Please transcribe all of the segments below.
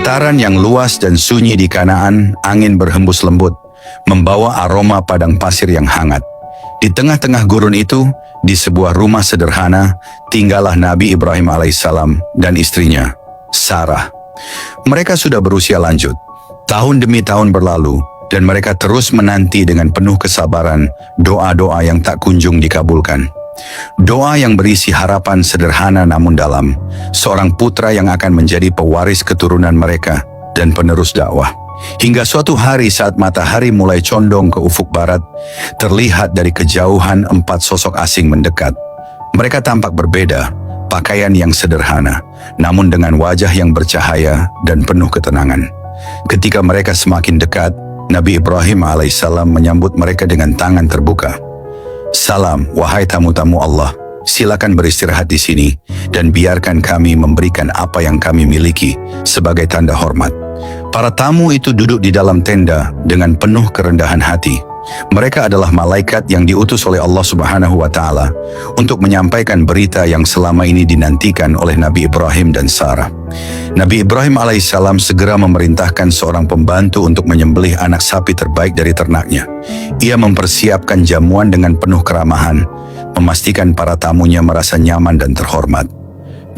dataran yang luas dan sunyi di Kanaan, angin berhembus lembut, membawa aroma padang pasir yang hangat. Di tengah-tengah gurun itu, di sebuah rumah sederhana, tinggallah Nabi Ibrahim alaihissalam dan istrinya, Sarah. Mereka sudah berusia lanjut. Tahun demi tahun berlalu, dan mereka terus menanti dengan penuh kesabaran doa-doa yang tak kunjung dikabulkan. Doa yang berisi harapan sederhana namun dalam, seorang putra yang akan menjadi pewaris keturunan mereka dan penerus dakwah. Hingga suatu hari saat matahari mulai condong ke ufuk barat, terlihat dari kejauhan 4 sosok asing mendekat. Mereka tampak berbeda, pakaian yang sederhana, namun dengan wajah yang bercahaya dan penuh ketenangan. Ketika mereka semakin dekat, Nabi Ibrahim alaihissalam menyambut mereka dengan tangan terbuka. Salam, wahai tamu-tamu Allah, silakan beristirahat di sini dan biarkan kami memberikan apa yang kami miliki sebagai tanda hormat. Para tamu itu duduk di dalam tenda dengan penuh kerendahan hati. Mereka adalah malaikat yang diutus oleh Allah Subhanahu wa Ta'ala untuk menyampaikan berita yang selama ini dinantikan oleh Nabi Ibrahim dan Sarah. Nabi Ibrahim alaihissalam segera memerintahkan seorang pembantu untuk menyembelih anak sapi terbaik dari ternaknya. Ia mempersiapkan jamuan dengan penuh keramahan, memastikan para tamunya merasa nyaman dan terhormat.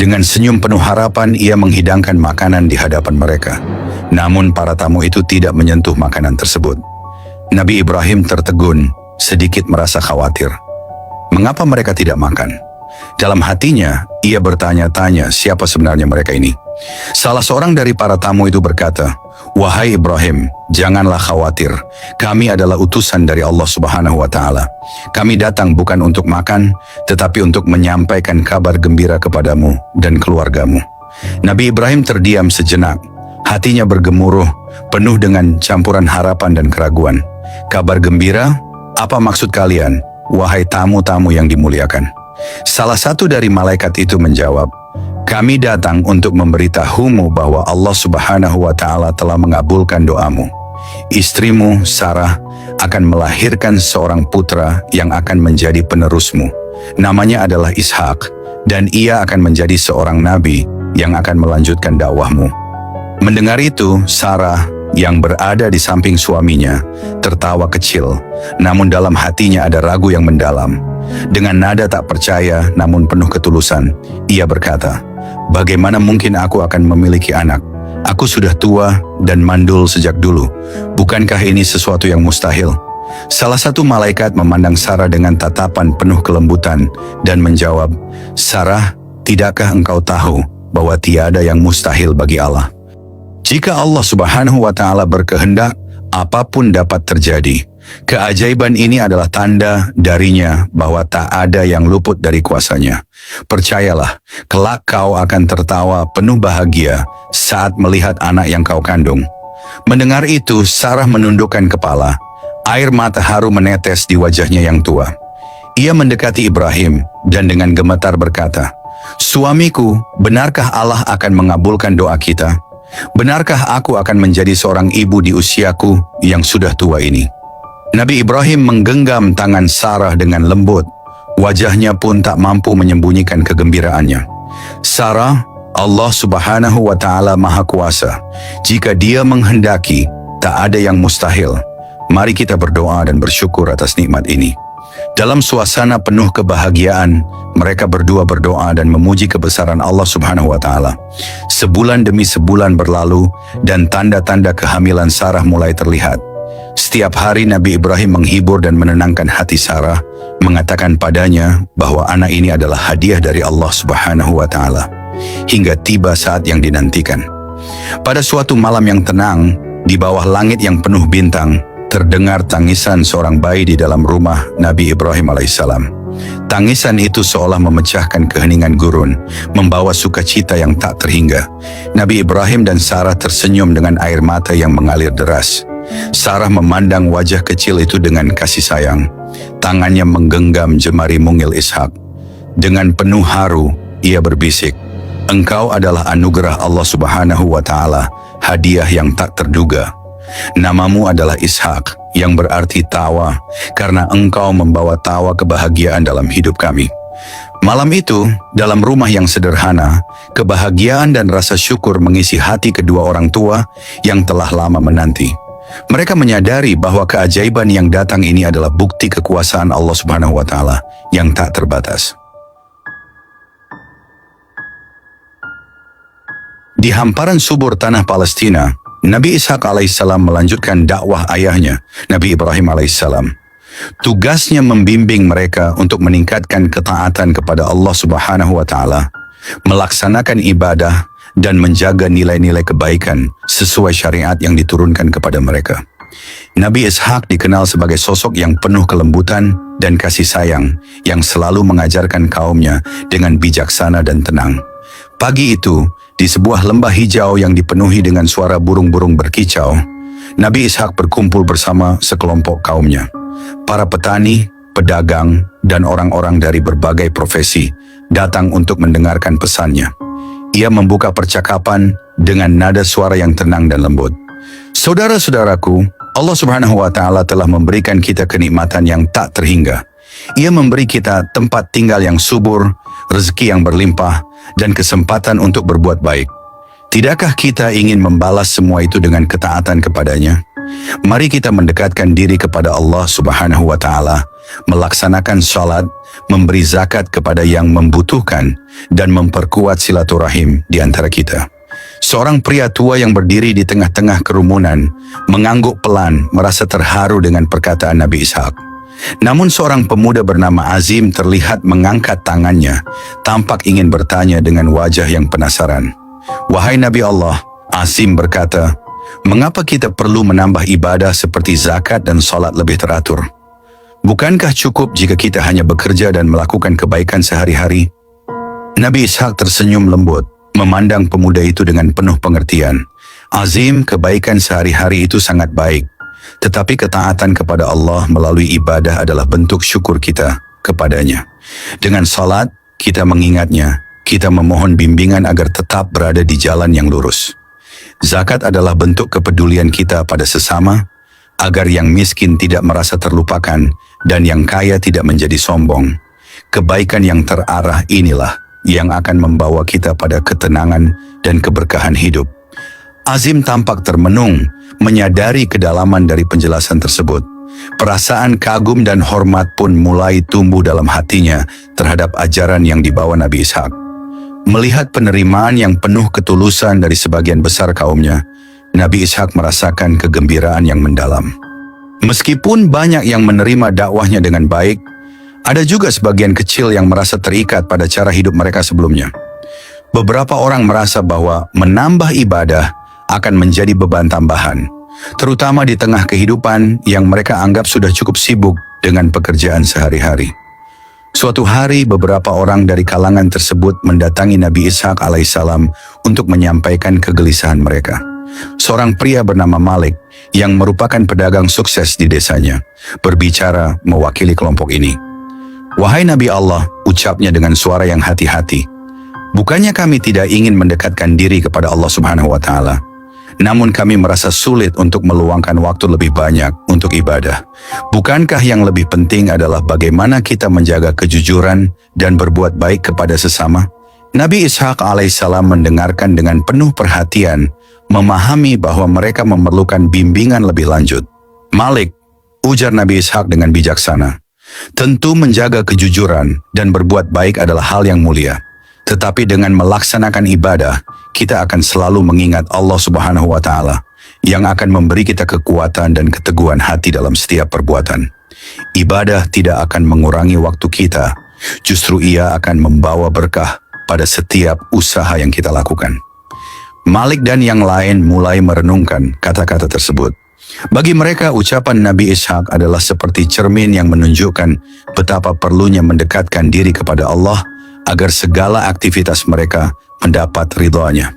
Dengan senyum penuh harapan, ia menghidangkan makanan di hadapan mereka. Namun para tamu itu tidak menyentuh makanan tersebut. Nabi Ibrahim tertegun, sedikit merasa khawatir. Mengapa mereka tidak makan? Dalam hatinya, ia bertanya-tanya siapa sebenarnya mereka ini. Salah seorang dari para tamu itu berkata, "Wahai Ibrahim, janganlah khawatir. Kami adalah utusan dari Allah Subhanahu wa Ta'ala. Kami datang bukan untuk makan, tetapi untuk menyampaikan kabar gembira kepadamu dan keluargamu." Nabi Ibrahim terdiam sejenak. Hatinya bergemuruh, penuh dengan campuran harapan dan keraguan. Kabar gembira? Apa maksud kalian, wahai tamu-tamu yang dimuliakan? Salah satu dari malaikat itu menjawab, "Kami datang untuk memberitahumu bahwa Allah Subhanahu wa Ta'ala telah mengabulkan doamu. Istrimu, Sarah, akan melahirkan seorang putra yang akan menjadi penerusmu. Namanya adalah Ishak, dan ia akan menjadi seorang nabi yang akan melanjutkan dakwahmu." Mendengar itu, Sarah yang berada di samping suaminya tertawa kecil, namun dalam hatinya ada ragu yang mendalam. Dengan nada tak percaya namun penuh ketulusan, ia berkata, "Bagaimana mungkin aku akan memiliki anak? Aku sudah tua dan mandul sejak dulu. Bukankah ini sesuatu yang mustahil?" Salah satu malaikat memandang Sarah dengan tatapan penuh kelembutan dan menjawab, "Sarah, tidakkah engkau tahu bahwa tiada yang mustahil bagi Allah? Jika Allah Subhanahu wa Ta'ala berkehendak, apapun dapat terjadi. Keajaiban ini adalah tanda darinya bahwa tak ada yang luput dari kuasanya. Percayalah, kelak kau akan tertawa penuh bahagia saat melihat anak yang kau kandung." Mendengar itu, Sarah menundukkan kepala. Air mata haru menetes di wajahnya yang tua. Ia mendekati Ibrahim dan dengan gemetar berkata, "Suamiku, benarkah Allah akan mengabulkan doa kita? Benarkah aku akan menjadi seorang ibu di usiaku yang sudah tua ini?" Nabi Ibrahim menggenggam tangan Sarah dengan lembut. Wajahnya pun tak mampu menyembunyikan kegembiraannya. "Sarah, Allah Subhanahu wa Ta'ala Maha Kuasa. Jika Dia menghendaki, tak ada yang mustahil. Mari kita berdoa dan bersyukur atas nikmat ini." Dalam suasana penuh kebahagiaan, mereka berdua berdoa dan memuji kebesaran Allah Subhanahu wa Ta'ala. Sebulan demi sebulan berlalu dan tanda-tanda kehamilan Sarah mulai terlihat. Setiap hari Nabi Ibrahim menghibur dan menenangkan hati Sarah, mengatakan padanya bahwa anak ini adalah hadiah dari Allah Subhanahu wa Ta'ala. Hingga tiba saat yang dinantikan. Pada suatu malam yang tenang, di bawah langit yang penuh bintang, terdengar tangisan seorang bayi di dalam rumah Nabi Ibrahim alaihissalam. Tangisan itu seolah memecahkan keheningan gurun, membawa sukacita yang tak terhingga. Nabi Ibrahim dan Sarah tersenyum dengan air mata yang mengalir deras. Sarah memandang wajah kecil itu dengan kasih sayang. Tangannya menggenggam jemari mungil Ishak. Dengan penuh haru, ia berbisik, "Engkau adalah anugerah Allah Subhanahu wa Ta'ala, hadiah yang tak terduga. Namamu adalah Ishak, yang berarti tawa, karena engkau membawa tawa kebahagiaan dalam hidup kami." Malam itu, dalam rumah yang sederhana, kebahagiaan dan rasa syukur mengisi hati kedua orang tua yang telah lama menanti. Mereka menyadari bahwa keajaiban yang datang ini adalah bukti kekuasaan Allah Subhanahu wa Ta'ala yang tak terbatas. Di hamparan subur tanah Palestina, Nabi Ishak alaihissalam melanjutkan dakwah ayahnya, Nabi Ibrahim alaihissalam. Tugasnya membimbing mereka untuk meningkatkan ketaatan kepada Allah Subhanahu wa Ta'ala, melaksanakan ibadah, dan menjaga nilai-nilai kebaikan sesuai syariat yang diturunkan kepada mereka. Nabi Ishak dikenal sebagai sosok yang penuh kelembutan dan kasih sayang, yang selalu mengajarkan kaumnya dengan bijaksana dan tenang. Pagi itu, di sebuah lembah hijau yang dipenuhi dengan suara burung-burung berkicau, Nabi Ishak berkumpul bersama sekelompok kaumnya. Para petani, pedagang, dan orang-orang dari berbagai profesi datang untuk mendengarkan pesannya. Ia membuka percakapan dengan nada suara yang tenang dan lembut. Saudara-saudaraku, Allah Subhanahu wa Ta'ala telah memberikan kita kenikmatan yang tak terhingga. Ia memberi kita tempat tinggal yang subur, rezeki yang berlimpah, dan kesempatan untuk berbuat baik. Tidakkah kita ingin membalas semua itu dengan ketaatan kepadanya? Mari kita mendekatkan diri kepada Allah Subhanahu wa Ta'ala, melaksanakan salat, memberi zakat kepada yang membutuhkan, dan memperkuat silaturahim di antara kita. Seorang pria tua yang berdiri di tengah-tengah kerumunan, mengangguk pelan, merasa terharu dengan perkataan Nabi Ishak. Namun seorang pemuda bernama Azim terlihat mengangkat tangannya, tampak ingin bertanya dengan wajah yang penasaran. "Wahai Nabi Allah," Azim berkata, "mengapa kita perlu menambah ibadah seperti zakat dan salat lebih teratur? Bukankah cukup jika kita hanya bekerja dan melakukan kebaikan sehari-hari?" Nabi Ishak tersenyum lembut, memandang pemuda itu dengan penuh pengertian. Azim, kebaikan sehari-hari itu sangat baik, tetapi ketaatan kepada Allah melalui ibadah adalah bentuk syukur kita kepadanya. Dengan salat, kita mengingatnya, kita memohon bimbingan agar tetap berada di jalan yang lurus. Zakat adalah bentuk kepedulian kita pada sesama, agar yang miskin tidak merasa terlupakan dan yang kaya tidak menjadi sombong. Kebaikan yang terarah inilah yang akan membawa kita pada ketenangan dan keberkahan hidup. Azim tampak termenung, menyadari kedalaman dari penjelasan tersebut. Perasaan kagum dan hormat pun mulai tumbuh dalam hatinya terhadap ajaran yang dibawa Nabi Ishak. Melihat penerimaan yang penuh ketulusan dari sebagian besar kaumnya, Nabi Ishak merasakan kegembiraan yang mendalam. Meskipun banyak yang menerima dakwahnya dengan baik, ada juga sebagian kecil yang merasa terikat pada cara hidup mereka sebelumnya. Beberapa orang merasa bahwa menambah ibadah akan menjadi beban tambahan, terutama di tengah kehidupan yang mereka anggap sudah cukup sibuk dengan pekerjaan sehari-hari. Suatu hari beberapa orang dari kalangan tersebut mendatangi Nabi Ishak alaihissalam untuk menyampaikan kegelisahan mereka. Seorang pria bernama Malik yang merupakan pedagang sukses di desanya berbicara mewakili kelompok ini. "Wahai Nabi Allah," ucapnya dengan suara yang hati-hati, "bukannya kami tidak ingin mendekatkan diri kepada Allah Subhanahu wa Ta'ala, namun kami merasa sulit untuk meluangkan waktu lebih banyak untuk ibadah. Bukankah yang lebih penting adalah bagaimana kita menjaga kejujuran dan berbuat baik kepada sesama?" Nabi Ishak alaihissalam mendengarkan dengan penuh perhatian, memahami bahwa mereka memerlukan bimbingan lebih lanjut. "Malik," ujar Nabi Ishak dengan bijaksana, "tentu menjaga kejujuran dan berbuat baik adalah hal yang mulia. Tetapi dengan melaksanakan ibadah, kita akan selalu mengingat Allah Subhanahu wa Ta'ala yang akan memberi kita kekuatan dan keteguhan hati dalam setiap perbuatan. Ibadah tidak akan mengurangi waktu kita, justru ia akan membawa berkah pada setiap usaha yang kita lakukan." Malik dan yang lain mulai merenungkan kata-kata tersebut. Bagi mereka, ucapan Nabi Ishak adalah seperti cermin yang menunjukkan betapa perlunya mendekatkan diri kepada Allah agar segala aktivitas mereka mendapat ridhonya.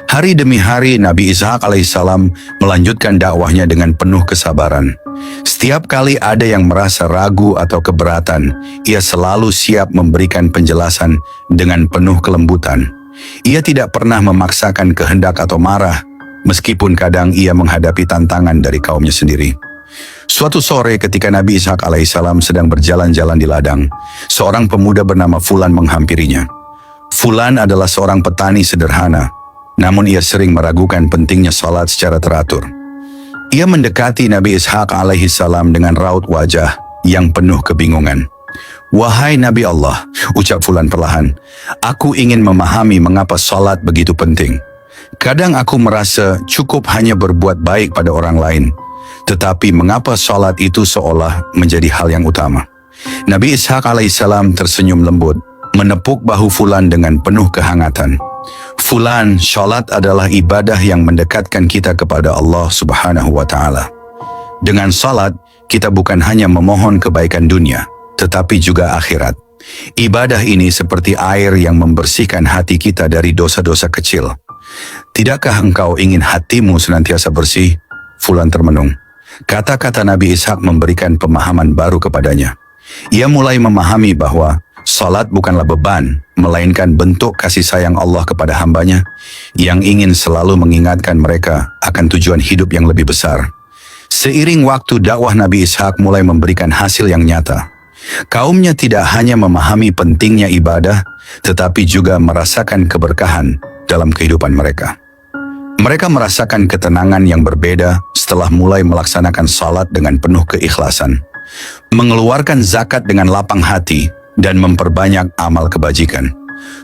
Hari demi hari Nabi Ishak alaihissalam melanjutkan dakwahnya dengan penuh kesabaran. Setiap kali ada yang merasa ragu atau keberatan, ia selalu siap memberikan penjelasan dengan penuh kelembutan. Ia tidak pernah memaksakan kehendak atau marah, meskipun kadang ia menghadapi tantangan dari kaumnya sendiri. Suatu sore ketika Nabi Ishak alaihissalam sedang berjalan-jalan di ladang, seorang pemuda bernama Fulan menghampirinya. Fulan adalah seorang petani sederhana, namun ia sering meragukan pentingnya salat secara teratur. Ia mendekati Nabi Ishak alaihissalam dengan raut wajah yang penuh kebingungan. "Wahai Nabi Allah," ucap Fulan perlahan, "aku ingin memahami mengapa salat begitu penting. Kadang aku merasa cukup hanya berbuat baik pada orang lain, tetapi mengapa salat itu seolah menjadi hal yang utama?" Nabi Ishak alaihissalam tersenyum lembut, menepuk bahu Fulan dengan penuh kehangatan. "Fulan, salat adalah ibadah yang mendekatkan kita kepada Allah Subhanahu wa Ta'ala. Dengan salat, kita bukan hanya memohon kebaikan dunia, tetapi juga akhirat. Ibadah ini seperti air yang membersihkan hati kita dari dosa-dosa kecil. Tidakkah engkau ingin hatimu senantiasa bersih?" Fulan termenung. Kata-kata Nabi Ishak memberikan pemahaman baru kepadanya. Ia mulai memahami bahwa salat bukanlah beban, melainkan bentuk kasih sayang Allah kepada hambanya yang ingin selalu mengingatkan mereka akan tujuan hidup yang lebih besar. Seiring waktu, dakwah Nabi Ishak mulai memberikan hasil yang nyata. Kaumnya tidak hanya memahami pentingnya ibadah, tetapi juga merasakan keberkahan dalam kehidupan mereka. Mereka merasakan ketenangan yang berbeda setelah mulai melaksanakan salat dengan penuh keikhlasan, mengeluarkan zakat dengan lapang hati, dan memperbanyak amal kebajikan.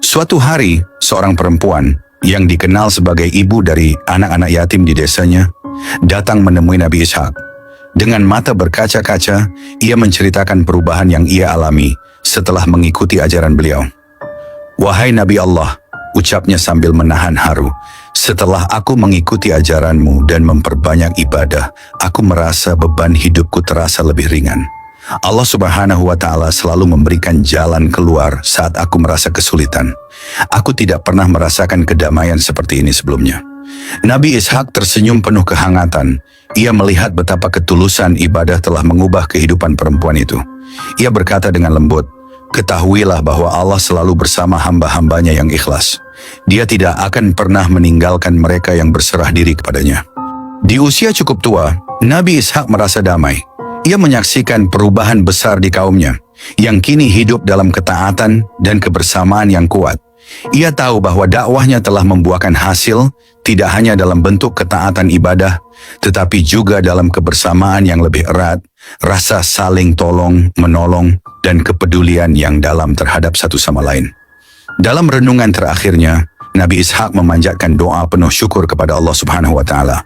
Suatu hari, seorang perempuan yang dikenal sebagai ibu dari anak-anak yatim di desanya datang menemui Nabi Ishak. Dengan mata berkaca-kaca, ia menceritakan perubahan yang ia alami setelah mengikuti ajaran beliau. "Wahai Nabi Allah," ucapnya sambil menahan haru, "setelah aku mengikuti ajaranmu dan memperbanyak ibadah, aku merasa beban hidupku terasa lebih ringan. Allah Subhanahu wa Ta'ala selalu memberikan jalan keluar saat aku merasa kesulitan. Aku tidak pernah merasakan kedamaian seperti ini sebelumnya." Nabi Ishak tersenyum penuh kehangatan. Ia melihat betapa ketulusan ibadah telah mengubah kehidupan perempuan itu. Ia berkata dengan lembut, "Ketahuilah bahwa Allah selalu bersama hamba-hambanya yang ikhlas. Dia tidak akan pernah meninggalkan mereka yang berserah diri kepadanya." Di usia cukup tua, Nabi Ishak merasa damai. Ia menyaksikan perubahan besar di kaumnya, yang kini hidup dalam ketaatan dan kebersamaan yang kuat. Ia tahu bahwa dakwahnya telah membuahkan hasil, tidak hanya dalam bentuk ketaatan ibadah, tetapi juga dalam kebersamaan yang lebih erat, rasa saling tolong, menolong, dan kepedulian yang dalam terhadap satu sama lain. Dalam renungan terakhirnya, Nabi Ishak memanjatkan doa penuh syukur kepada Allah Subhanahu wa Ta'ala.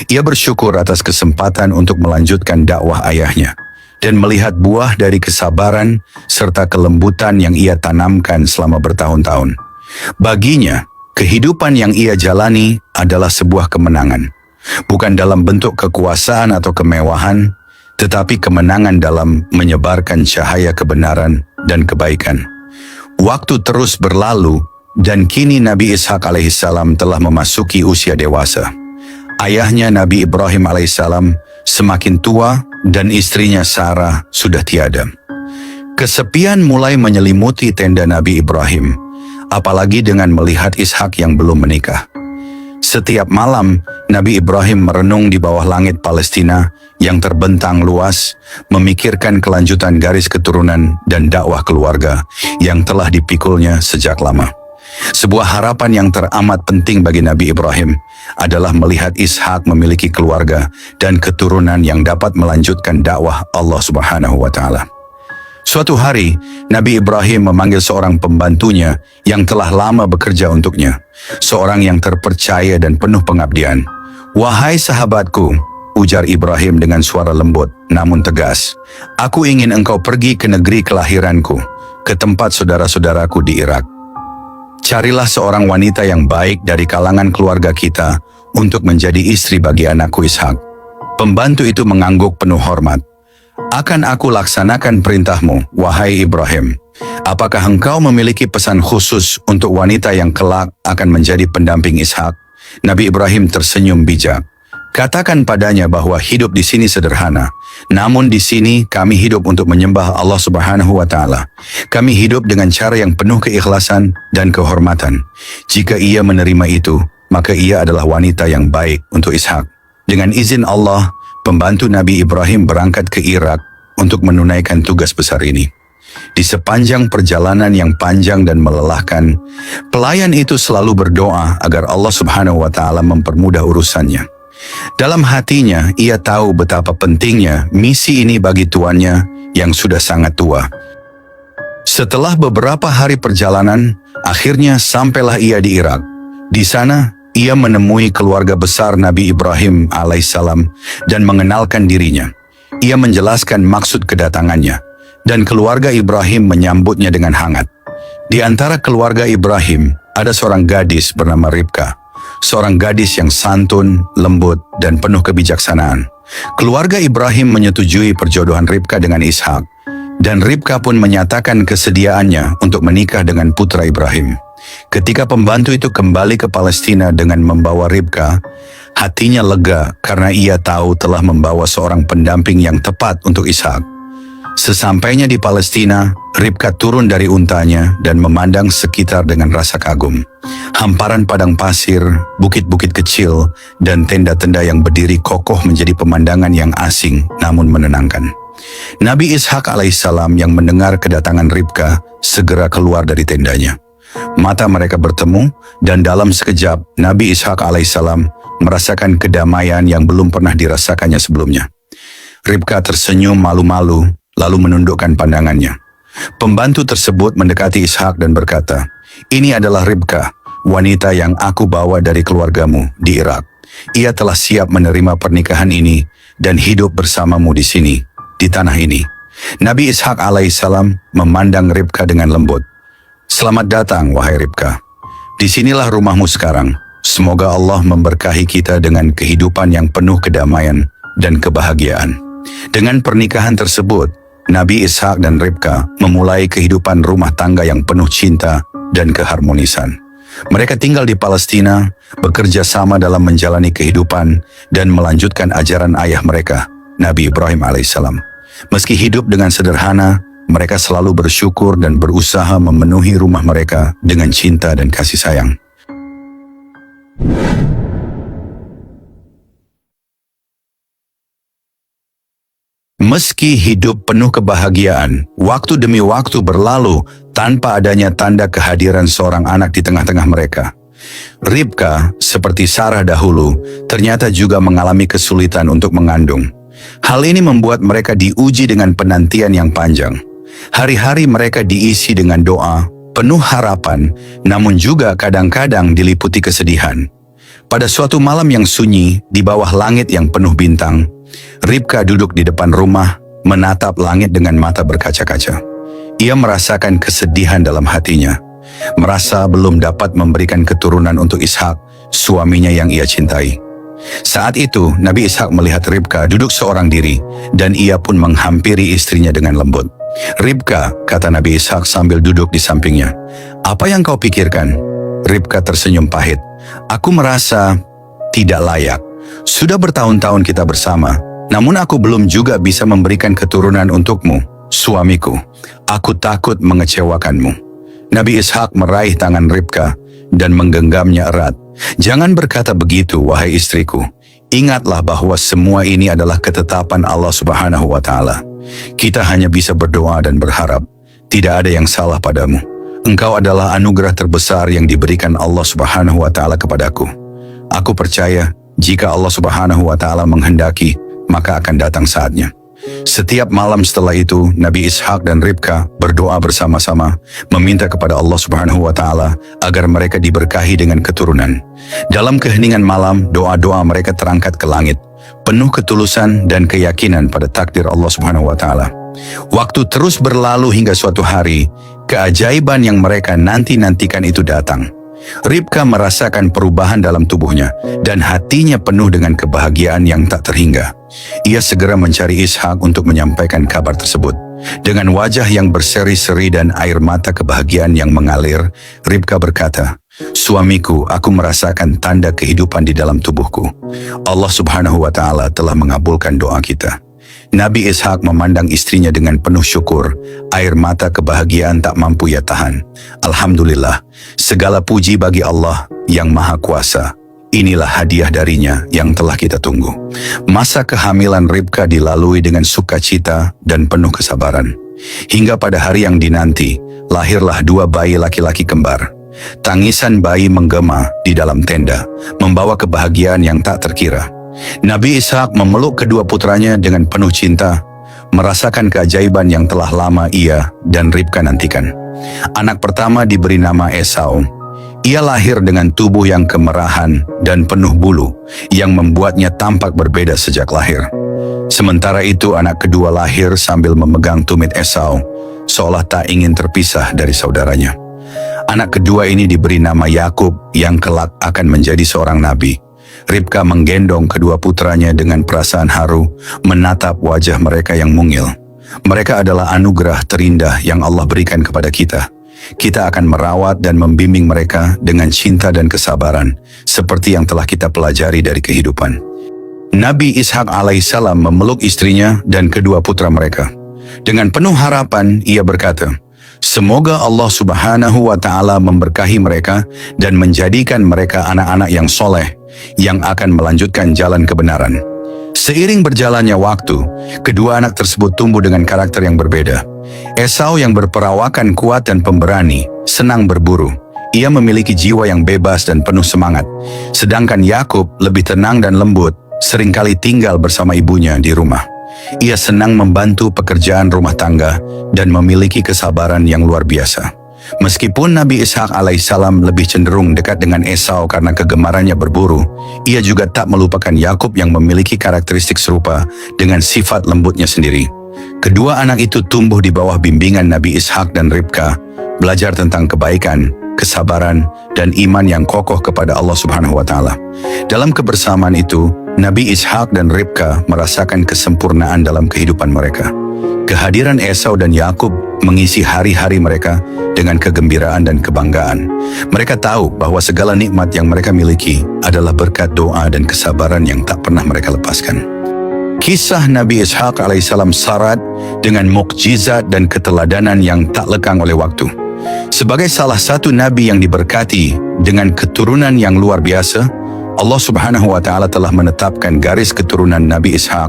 Ia bersyukur atas kesempatan untuk melanjutkan dakwah ayahnya dan melihat buah dari kesabaran serta kelembutan yang ia tanamkan selama bertahun-tahun. Baginya, kehidupan yang ia jalani adalah sebuah kemenangan, bukan dalam bentuk kekuasaan atau kemewahan, tetapi kemenangan dalam menyebarkan cahaya kebenaran dan kebaikan. Waktu terus berlalu dan kini Nabi Ishak alaihissalam telah memasuki usia dewasa. Ayahnya Nabi Ibrahim alaihissalam semakin tua dan istrinya Sarah sudah tiada. Kesepian mulai menyelimuti tenda Nabi Ibrahim, apalagi dengan melihat Ishak yang belum menikah. Setiap malam, Nabi Ibrahim merenung di bawah langit Palestina yang terbentang luas, memikirkan kelanjutan garis keturunan dan dakwah keluarga yang telah dipikulnya sejak lama. Sebuah harapan yang teramat penting bagi Nabi Ibrahim adalah melihat Ishak memiliki keluarga dan keturunan yang dapat melanjutkan dakwah Allah Subhanahu wa Ta'ala. Suatu hari, Nabi Ibrahim memanggil seorang pembantunya yang telah lama bekerja untuknya, seorang yang terpercaya dan penuh pengabdian. "Wahai sahabatku," ujar Ibrahim dengan suara lembut namun tegas, "aku ingin engkau pergi ke negeri kelahiranku, ke tempat saudara-saudaraku di Irak. Carilah seorang wanita yang baik dari kalangan keluarga kita untuk menjadi istri bagi anakku Ishak." Pembantu itu mengangguk penuh hormat. "Akan aku laksanakan perintahmu, wahai Ibrahim. Apakah engkau memiliki pesan khusus untuk wanita yang kelak akan menjadi pendamping Ishak?" Nabi Ibrahim tersenyum bijak. "Katakan padanya bahwa hidup di sini sederhana, namun di sini kami hidup untuk menyembah Allah Subhanahu wa Ta'ala. Kami hidup dengan cara yang penuh keikhlasan dan kehormatan. Jika ia menerima itu, maka ia adalah wanita yang baik untuk Ishak. Dengan izin Allah, pembantu Nabi Ibrahim berangkat ke Irak untuk menunaikan tugas besar ini. Di sepanjang perjalanan yang panjang dan melelahkan, pelayan itu selalu berdoa agar Allah Subhanahu wa Ta'ala mempermudah urusannya. Dalam hatinya, ia tahu betapa pentingnya misi ini bagi tuannya yang sudah sangat tua. Setelah beberapa hari perjalanan, akhirnya sampailah ia di Irak. Di sana, ia menemui keluarga besar Nabi Ibrahim alaihissalam dan mengenalkan dirinya. Ia menjelaskan maksud kedatangannya, dan keluarga Ibrahim menyambutnya dengan hangat. Di antara keluarga Ibrahim, ada seorang gadis bernama Ribka, seorang gadis yang santun, lembut, dan penuh kebijaksanaan. Keluarga Ibrahim menyetujui perjodohan Ribka dengan Ishak, dan Ribka pun menyatakan kesediaannya untuk menikah dengan putra Ibrahim. Ketika pembantu itu kembali ke Palestina dengan membawa Ribka, hatinya lega karena ia tahu telah membawa seorang pendamping yang tepat untuk Ishak. Sesampainya di Palestina, Ribka turun dari untanya dan memandang sekitar dengan rasa kagum. Hamparan padang pasir, bukit-bukit kecil, dan tenda-tenda yang berdiri kokoh menjadi pemandangan yang asing namun menenangkan. Nabi Ishak alaihissalam yang mendengar kedatangan Ribka segera keluar dari tendanya. Mata mereka bertemu dan dalam sekejap Nabi Ishak alaihissalam merasakan kedamaian yang belum pernah dirasakannya sebelumnya. Ribka tersenyum malu-malu lalu menundukkan pandangannya. Pembantu tersebut mendekati Ishak dan berkata, "Ini adalah Ribka, wanita yang aku bawa dari keluargamu di Irak. Ia telah siap menerima pernikahan ini dan hidup bersamamu di sini, di tanah ini." Nabi Ishak alaihissalam memandang Ribka dengan lembut. "Selamat datang, wahai Ribka. Disinilah rumahmu sekarang. Semoga Allah memberkahi kita dengan kehidupan yang penuh kedamaian dan kebahagiaan." Dengan pernikahan tersebut, Nabi Ishak dan Ribka memulai kehidupan rumah tangga yang penuh cinta dan keharmonisan. Mereka tinggal di Palestina, bekerja sama dalam menjalani kehidupan dan melanjutkan ajaran ayah mereka, Nabi Ibrahim alaihissalam. Meski hidup dengan sederhana, mereka selalu bersyukur dan berusaha memenuhi rumah mereka dengan cinta dan kasih sayang. Meski hidup penuh kebahagiaan, waktu demi waktu berlalu tanpa adanya tanda kehadiran seorang anak di tengah-tengah mereka. Ribka, seperti Sarah dahulu, ternyata juga mengalami kesulitan untuk mengandung. Hal ini membuat mereka diuji dengan penantian yang panjang. Hari-hari mereka diisi dengan doa, penuh harapan, namun juga kadang-kadang diliputi kesedihan. Pada suatu malam yang sunyi, di bawah langit yang penuh bintang, Ribka duduk di depan rumah, menatap langit dengan mata berkaca-kaca. Ia merasakan kesedihan dalam hatinya, merasa belum dapat memberikan keturunan untuk Ishak, suaminya yang ia cintai. Saat itu, Nabi Ishak melihat Ribka duduk seorang diri, dan ia pun menghampiri istrinya dengan lembut. "Ribka," kata Nabi Ishak sambil duduk di sampingnya, "apa yang kau pikirkan?" Ribka tersenyum pahit. "Aku merasa tidak layak. Sudah bertahun-tahun kita bersama, namun aku belum juga bisa memberikan keturunan untukmu, suamiku. Aku takut mengecewakanmu." Nabi Ishak meraih tangan Ribka dan menggenggamnya erat. "Jangan berkata begitu, wahai istriku. Ingatlah bahwa semua ini adalah ketetapan Allah Subhanahu wa Ta'ala. Kita hanya bisa berdoa dan berharap. Tidak ada yang salah padamu. Engkau adalah anugerah terbesar yang diberikan Allah Subhanahu wa Ta'ala kepadaku. Aku percaya jika Allah Subhanahu wa Ta'ala menghendaki, maka akan datang saatnya." Setiap malam setelah itu, Nabi Ishak dan Ribka berdoa bersama-sama, meminta kepada Allah Subhanahu wa Ta'ala agar mereka diberkahi dengan keturunan. Dalam keheningan malam, doa-doa mereka terangkat ke langit, penuh ketulusan dan keyakinan pada takdir Allah Subhanahu wa Ta'ala. Waktu terus berlalu hingga suatu hari, keajaiban yang mereka nanti-nantikan itu datang. Ribka merasakan perubahan dalam tubuhnya dan hatinya penuh dengan kebahagiaan yang tak terhingga. Ia segera mencari Ishak untuk menyampaikan kabar tersebut. Dengan wajah yang berseri-seri dan air mata kebahagiaan yang mengalir, Ribka berkata, "Suamiku, aku merasakan tanda kehidupan di dalam tubuhku. Allah Subhanahu wa Ta'ala telah mengabulkan doa kita." Nabi Ishak memandang istrinya dengan penuh syukur. Air mata kebahagiaan tak mampu ia tahan. "Alhamdulillah, segala puji bagi Allah yang Maha Kuasa." Inilah hadiah darinya yang telah kita tunggu. Masa kehamilan Ribka dilalui dengan sukacita dan penuh kesabaran. Hingga pada hari yang dinanti, lahirlah 2 bayi laki-laki kembar. Tangisan bayi menggema di dalam tenda, membawa kebahagiaan yang tak terkira. Nabi Ishak memeluk kedua putranya dengan penuh cinta, merasakan keajaiban yang telah lama ia dan Ribka nantikan. Anak pertama diberi nama Esau. Ia lahir dengan tubuh yang kemerahan dan penuh bulu, yang membuatnya tampak berbeda sejak lahir. Sementara itu anak kedua lahir sambil memegang tumit Esau, seolah tak ingin terpisah dari saudaranya. Anak kedua ini diberi nama Yakub yang kelak akan menjadi seorang nabi. Ribka menggendong kedua putranya dengan perasaan haru, menatap wajah mereka yang mungil. Mereka adalah anugerah terindah yang Allah berikan kepada kita. Kita akan merawat dan membimbing mereka dengan cinta dan kesabaran, seperti yang telah kita pelajari dari kehidupan. Nabi Ishak alaihissalam memeluk istrinya dan kedua putra mereka. Dengan penuh harapan, ia berkata, "Semoga Allah Subhanahu wa Ta'ala memberkahi mereka dan menjadikan mereka anak-anak yang soleh, yang akan melanjutkan jalan kebenaran." Seiring berjalannya waktu, kedua anak tersebut tumbuh dengan karakter yang berbeda. Esau yang berperawakan kuat dan pemberani, senang berburu. Ia memiliki jiwa yang bebas dan penuh semangat. Sedangkan Yakub lebih tenang dan lembut, seringkali tinggal bersama ibunya di rumah. Ia senang membantu pekerjaan rumah tangga dan memiliki kesabaran yang luar biasa. Meskipun Nabi Ishak alaihissalam lebih cenderung dekat dengan Esau karena kegemarannya berburu, ia juga tak melupakan Yakub yang memiliki karakteristik serupa dengan sifat lembutnya sendiri. Kedua anak itu tumbuh di bawah bimbingan Nabi Ishak dan Ribka, belajar tentang kebaikan, kesabaran, dan iman yang kokoh kepada Allah Subhanahu wa Ta'ala. Dalam kebersamaan itu, Nabi Ishak dan Ribka merasakan kesempurnaan dalam kehidupan mereka. Kehadiran Esau dan Yakub mengisi hari-hari mereka dengan kegembiraan dan kebanggaan. Mereka tahu bahwa segala nikmat yang mereka miliki adalah berkat doa dan kesabaran yang tak pernah mereka lepaskan. Kisah Nabi Ishak alaihissalam syarat dengan mukjizat dan keteladanan yang tak lekang oleh waktu. Sebagai salah satu nabi yang diberkati dengan keturunan yang luar biasa, Allah Subhanahu wa Ta'ala telah menetapkan garis keturunan Nabi Ishak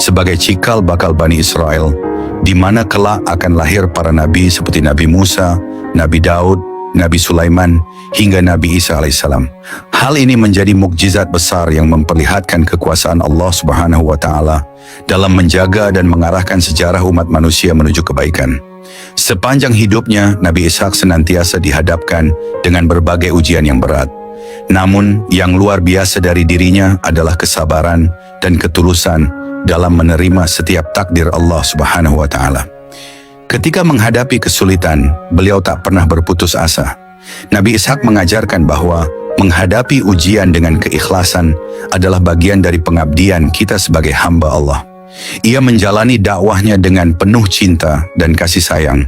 sebagai cikal bakal Bani Israel, di mana kelak akan lahir para nabi seperti Nabi Musa, Nabi Daud, Nabi Sulaiman, hingga Nabi Isa alaihissalam. Hal ini menjadi mukjizat besar yang memperlihatkan kekuasaan Allah Subhanahu wa Ta'ala dalam menjaga dan mengarahkan sejarah umat manusia menuju kebaikan. Sepanjang hidupnya, Nabi Ishak senantiasa dihadapkan dengan berbagai ujian yang berat. Namun, yang luar biasa dari dirinya adalah kesabaran dan ketulusan dalam menerima setiap takdir Allah Subhanahu wa Ta'ala. Ketika menghadapi kesulitan, beliau tak pernah berputus asa. Nabi Ishak mengajarkan bahwa menghadapi ujian dengan keikhlasan adalah bagian dari pengabdian kita sebagai hamba Allah. Ia menjalani dakwahnya dengan penuh cinta dan kasih sayang,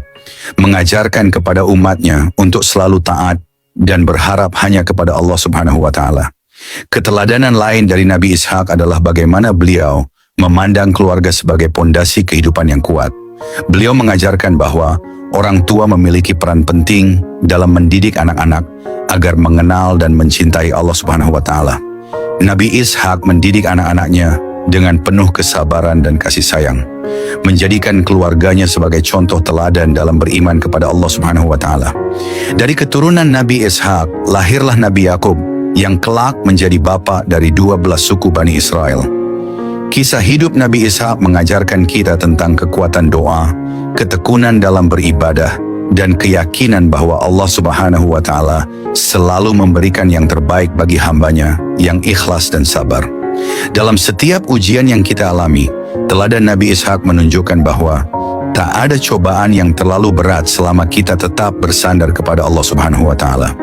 mengajarkan kepada umatnya untuk selalu taat dan berharap hanya kepada Allah Subhanahu wa Ta'ala. Keteladanan lain dari Nabi Ishak adalah bagaimana beliau memandang keluarga sebagai pondasi kehidupan yang kuat. Beliau mengajarkan bahwa orang tua memiliki peran penting dalam mendidik anak-anak agar mengenal dan mencintai Allah Subhanahu wa Ta'ala. Nabi Ishak mendidik anak-anaknya dengan penuh kesabaran dan kasih sayang, menjadikan keluarganya sebagai contoh teladan dalam beriman kepada Allah Subhanahu wa Ta'ala. Dari keturunan Nabi Ishak lahirlah Nabi Yakub yang kelak menjadi bapa dari 12 suku Bani Israel. Kisah hidup Nabi Ishak mengajarkan kita tentang kekuatan doa, ketekunan dalam beribadah, dan keyakinan bahwa Allah Subhanahu wa Ta'ala selalu memberikan yang terbaik bagi hambanya yang ikhlas dan sabar. Dalam setiap ujian yang kita alami, teladan Nabi Ishak menunjukkan bahwa tak ada cobaan yang terlalu berat selama kita tetap bersandar kepada Allah Subhanahu wa Ta'ala.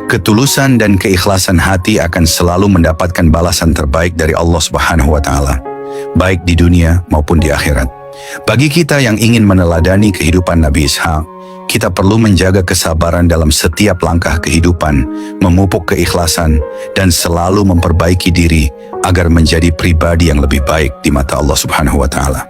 Ketulusan dan keikhlasan hati akan selalu mendapatkan balasan terbaik dari Allah Subhanahu wa Ta'ala, baik di dunia maupun di akhirat. Bagi kita yang ingin meneladani kehidupan Nabi Ishak, kita perlu menjaga kesabaran dalam setiap langkah kehidupan, memupuk keikhlasan, dan selalu memperbaiki diri agar menjadi pribadi yang lebih baik di mata Allah Subhanahu wa Ta'ala.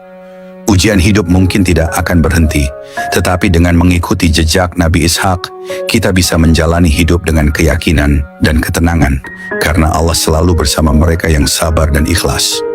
Ujian hidup mungkin tidak akan berhenti, tetapi dengan mengikuti jejak Nabi Ishak, kita bisa menjalani hidup dengan keyakinan dan ketenangan, karena Allah selalu bersama mereka yang sabar dan ikhlas.